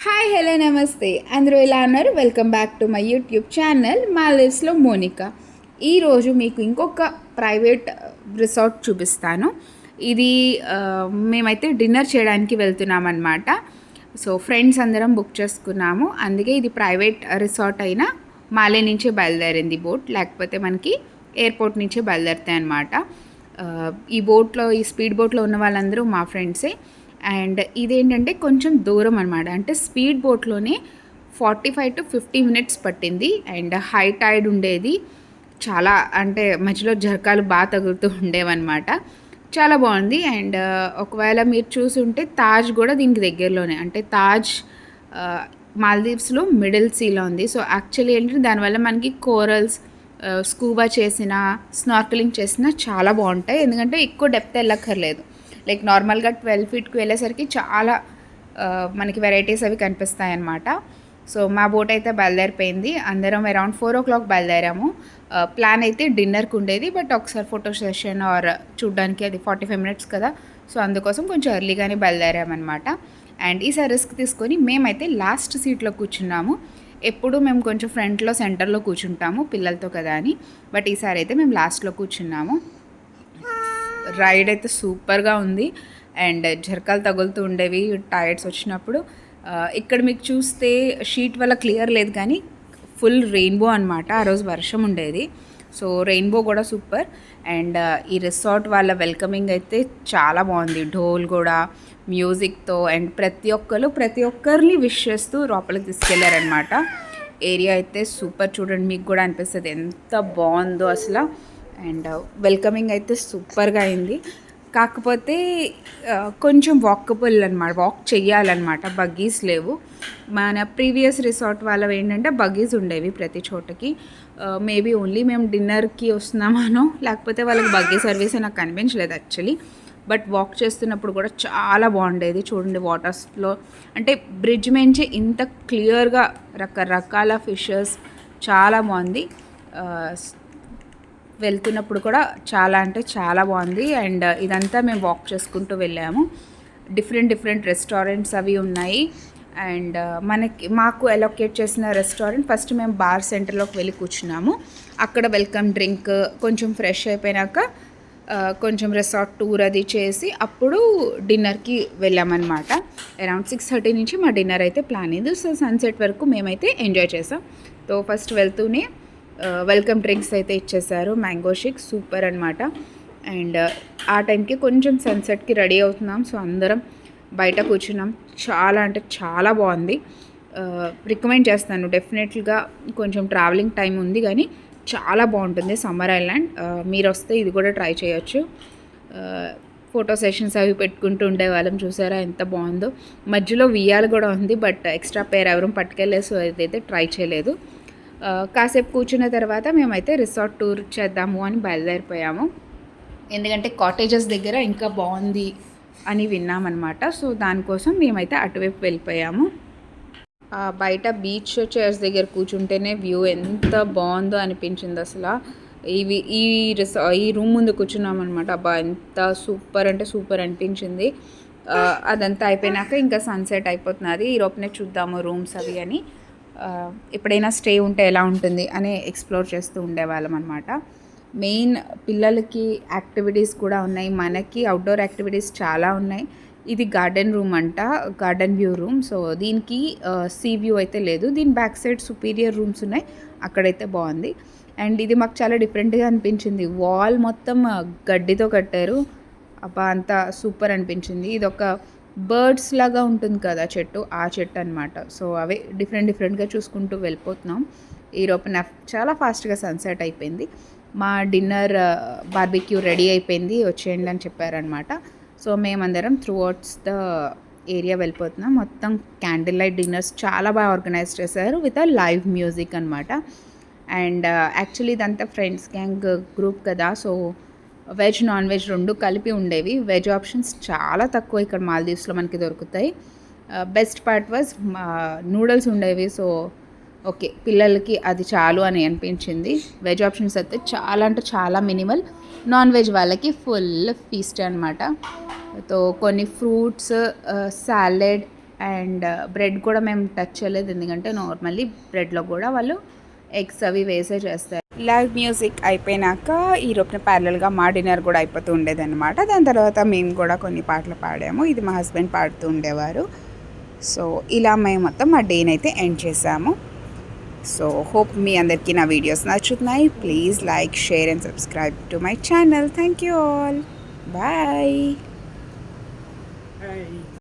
Hi hello నమస్తే అందరూ ఎలా ఉన్నారు? Welcome back to my YouTube channel మాల్దీవ్స్లో మోనికా. ఈరోజు మీకు ఇంకొక ప్రైవేట్ రిసార్ట్ చూపిస్తాను. ఇది మేమైతే డిన్నర్ చేయడానికి వెళ్తున్నామన్నమాట. సో ఫ్రెండ్స్ అందరం బుక్ చేసుకున్నాము. అందుకే ఇది ప్రైవేట్ రిసార్ట్ అయినా మాలే నుంచే బయలుదేరింది బోట్, లేకపోతే మనకి ఎయిర్పోర్ట్ నుంచే బయలుదేరుతాయి అన్నమాట. ఈ స్పీడ్ బోట్లో ఉన్న వాళ్ళందరూ మా ఫ్రెండ్సే. అండ్ ఇదేంటంటే కొంచెం దూరం అనమాట, అంటే స్పీడ్ బోట్లోనే 45 to 50 మినిట్స్ పట్టింది. అండ్ హై టైడ్ ఉండేది, చాలా అంటే మధ్యలో జరకాలు బాగా తగులుతూ ఉండేవన్నమాట. చాలా బాగుంది. అండ్ ఒకవేళ మీరు చూసుంటే తాజ్ కూడా దీనికి దగ్గరలోనే, అంటే తాజ్ మాల్దీవ్స్లో మిడిల్ సీలో ఉంది. సో యాక్చువల్లీ ఏంటంటే దానివల్ల మనకి కోరల్స్, స్కూబా చేసిన, స్నార్కలింగ్ చేసిన చాలా బాగుంటాయి, ఎందుకంటే ఎక్కువ డెప్త్ వెళ్ళక్కర్లేదు. లైక్ నార్మల్గా 12 ఫీట్కి వెళ్ళేసరికి చాలా మనకి వెరైటీస్ అవి కనిపిస్తాయి అన్నమాట. సో మా బోట్ అయితే బయలుదేరిపోయింది. అందరం అరౌండ్ 4 o'clock బయలుదేరాము. ప్లాన్ అయితే డిన్నర్కి ఉండేది, బట్ ఒకసారి ఫోటో సెషన్ ఆర్ చూడడానికి అది 45 మినిట్స్ కదా, సో అందుకోసం కొంచెం ఎర్లీగానే బయలుదేరామన్నమాట. అండ్ ఈసారి రిస్క్ తీసుకొని మేమైతే లాస్ట్ సీట్లో కూర్చున్నాము. ఎప్పుడు మేము కొంచెం ఫ్రంట్లో సెంటర్లో కూర్చుంటాము పిల్లలతో కదా అని, బట్ ఈసారి అయితే మేము లాస్ట్లో కూర్చున్నాము. రైడ్ అయితే సూపర్గా ఉంది. అండ్ జరకాలు తగులుతూ ఉండేవి టైర్స్ వచ్చినప్పుడు. ఇక్కడ మీకు చూస్తే షీట్ వల్ల క్లియర్ లేదు, కానీ ఫుల్ రెయిన్బో అనమాట. ఆ రోజు వర్షం ఉండేది, సో రెయిన్బో కూడా సూపర్. అండ్ ఈ రిసార్ట్ వాళ్ళ వెల్కమింగ్ అయితే చాలా బాగుంది, ఢోల్ కూడా మ్యూజిక్తో. అండ్ ప్రతి ఒక్కరిని విష్ చేస్తూ లోపలికి తీసుకెళ్లారనమాట. ఏరియా అయితే సూపర్, చూడండి మీకు కూడా అనిపిస్తుంది ఎంత బాగుందో అసలు. అండ్ వెల్కమింగ్ అయితే సూపర్గా అయింది. కాకపోతే కొంచెం వాకబుల్ అనమాట, వాక్ చెయ్యాలన్నమాట, బగ్గీస్ లేవు. మన ప్రీవియస్ రిసార్ట్ వాళ్ళవి ఏంటంటే బగ్గీస్ ఉండేవి ప్రతి చోటకి. మేబీ ఓన్లీ మేము డిన్నర్కి వస్తున్నామనో లేకపోతే వాళ్ళకి బగ్గీ సర్వీస్ నాకు కనిపించలేదు యాక్చువల్లీ. బట్ వాక్ చేస్తున్నప్పుడు కూడా చాలా బాగుండేది. చూడండి వాటర్స్లో, అంటే బ్రిడ్జ్ నుంచి ఇంత క్లియర్గా రకరకాల ఫిషెస్, చాలా బాగుంది. వెళ్తున్నప్పుడు కూడా చాలా అంటే చాలా బాగుంది. అండ్ ఇదంతా మేము వాక్ చేసుకుంటూ వెళ్ళాము. డిఫరెంట్ రెస్టారెంట్స్ అవి ఉన్నాయి. అండ్ మాకు అలొకేట్ చేసిన రెస్టారెంట్, ఫస్ట్ మేము బార్ సెంటర్లోకి వెళ్ళి కూర్చున్నాము. అక్కడ వెల్కమ్ డ్రింక్, కొంచెం ఫ్రెష్ అయిపోయినాక కొంచెం రిసార్ట్ టూర్ అది చేసి అప్పుడు డిన్నర్కి వెళ్ళామన్నమాట. అరౌండ్ 6:30 నుంచి మా డిన్నర్ అయితే ప్లాన్ అయింది. సో సన్సెట్ వరకు మేమైతే ఎంజాయ్ చేసాం. సో ఫస్ట్ వెళ్తూనే వెల్కమ్ డ్రింక్స్ అయితే ఇచ్చేసారు, మ్యాంగో షేక్ సూపర్ అనమాట. అండ్ ఆ టైంకి కొంచెం సన్సెట్కి రెడీ అవుతున్నాం, సో అందరం బయట కూర్చున్నాం. చాలా అంటే చాలా బాగుంది, రికమెండ్ చేస్తాను డెఫినెట్గా. కొంచెం ట్రావెలింగ్ టైం ఉంది కానీ చాలా బాగుంటుంది సమ్మర్ ఐలాండ్. మీరు వస్తే ఇది కూడా ట్రై చేయొచ్చు. ఫోటో సెషన్స్ అవి పెట్టుకుంటూ ఉండేవాళ్ళం, చూసారా ఎంత బాగుందో. మధ్యలో వియ్యాలు కూడా ఉంది, బట్ ఎక్స్ట్రా పేర్ ఎవరూ పట్టుకెళ్ళలేదు, సో అదైతే ట్రై చేయలేదు. కాసేపు కూర్చున్న తర్వాత మేమైతే రిసార్ట్ టూర్ చేద్దాము అని బయలుదేరిపోయాము. ఎందుకంటే కాటేజెస్ దగ్గర ఇంకా బాగుంది అని విన్నామన్నమాట. సో దానికోసం మేమైతే అటువైపు వెళ్ళిపోయాము. బయట బీచ్ చైర్స్ దగ్గర కూర్చుంటేనే వ్యూ ఎంత బాగుందో అనిపించింది అసలు. ఈ రూమ్ ముందు కూర్చున్నాం అనమాట. అబ్బా ఎంత సూపర్ అంటే సూపర్ అనిపించింది. అదంతా అయిపోయినాక ఇంకా సన్సెట్ అయిపోతున్నది. ఈ లోపనే చూద్దాము రూమ్స్ అవి అని, ఎప్పుడైనా స్టే ఉంటే ఎలా ఉంటుంది అని ఎక్స్ప్లోర్ చేస్తూ ఉండేవాళ్ళం అనమాట. మెయిన్ పిల్లలకి యాక్టివిటీస్ కూడా ఉన్నాయి, మనకి అవుట్డోర్ యాక్టివిటీస్ చాలా ఉన్నాయి. ఇది గార్డెన్ రూమ్ అంట, గార్డెన్ వ్యూ రూమ్. సో దీనికి సీ వ్యూ అయితే లేదు, దీని బ్యాక్ సైడ్ సుపీరియర్ రూమ్స్ ఉన్నాయి, అక్కడైతే బాగుంది. అండ్ ఇది మాకు చాలా డిఫరెంట్గా అనిపించింది, వాల్ మొత్తం గడ్డితో కట్టారు. అబ్బా అంతా సూపర్ అనిపించింది. ఇది ఒక బర్డ్స్ లాగా ఉంటుంది కదా చెట్టు, ఆ చెట్టు అనమాట. సో అవే డిఫరెంట్గా చూసుకుంటూ వెళ్ళిపోతున్నాం. ఈరోజు చాలా ఫాస్ట్గా సన్సెట్ అయిపోయింది. మా డిన్నర్ బార్బిక్యూ రెడీ అయిపోయింది, వచ్చేయండి అని చెప్పారనమాట. సో మేమందరం త్రూఅవుట్స్ ద ఏరియా వెళ్ళిపోతున్నాం. మొత్తం క్యాండిల్ లైట్ డిన్నర్స్ చాలా బాగా ఆర్గనైజ్ చేశారు విత్ అ లైవ్ మ్యూజిక్ అనమాట. అండ్ యాక్చువల్లీ ఇదంతా ఫ్రెండ్స్ గ్యాంగ్ గ్రూప్ కదా, సో వెజ్ నాన్ వెజ్ రెండు కలిపి ఉండేవి. వెజ్ ఆప్షన్స్ చాలా తక్కువ ఇక్కడ మాల్దీవ్స్లో మనకి దొరుకుతాయి. బెస్ట్ పార్ట్ వాజ్ నూడిల్స్ ఉండేవి. సో ఓకే, పిల్లలకి అది చాలు అని అనిపించింది. వెజ్ ఆప్షన్స్ అయితే చాలా అంటే చాలా మినిమల్, నాన్ వెజ్ వాళ్ళకి ఫుల్ ఫీస్ట్ అనమాట. తో కొన్ని ఫ్రూట్స్, సాలెడ్, అండ్ బ్రెడ్ కూడా మేము టచ్ చేయలేదు, ఎందుకంటే నార్మల్లీ బ్రెడ్లో కూడా వాళ్ళు ఎగ్స్ అవి వేసే చేస్తారు. లైవ్ మ్యూజిక్ అయిపోయినాక ఈరోజున ప్యారలల్గా మా డిన్నర్ కూడా అయిపోతూ ఉండేదన్నమాట. దాని తర్వాత మేము కూడా కొన్ని పాటలు పాడాము. ఇది మా హస్బెండ్ పాడుతూ ఉండేవారు. సో ఇలా మేము మొత్తం మా డేని అయితే ఎండ్ చేసాము. సో హోప్ మీ అందరికీ నా వీడియోస్ నచ్చుతున్నాయి. Please like, share and subscribe to my channel. Thank you all. Bye.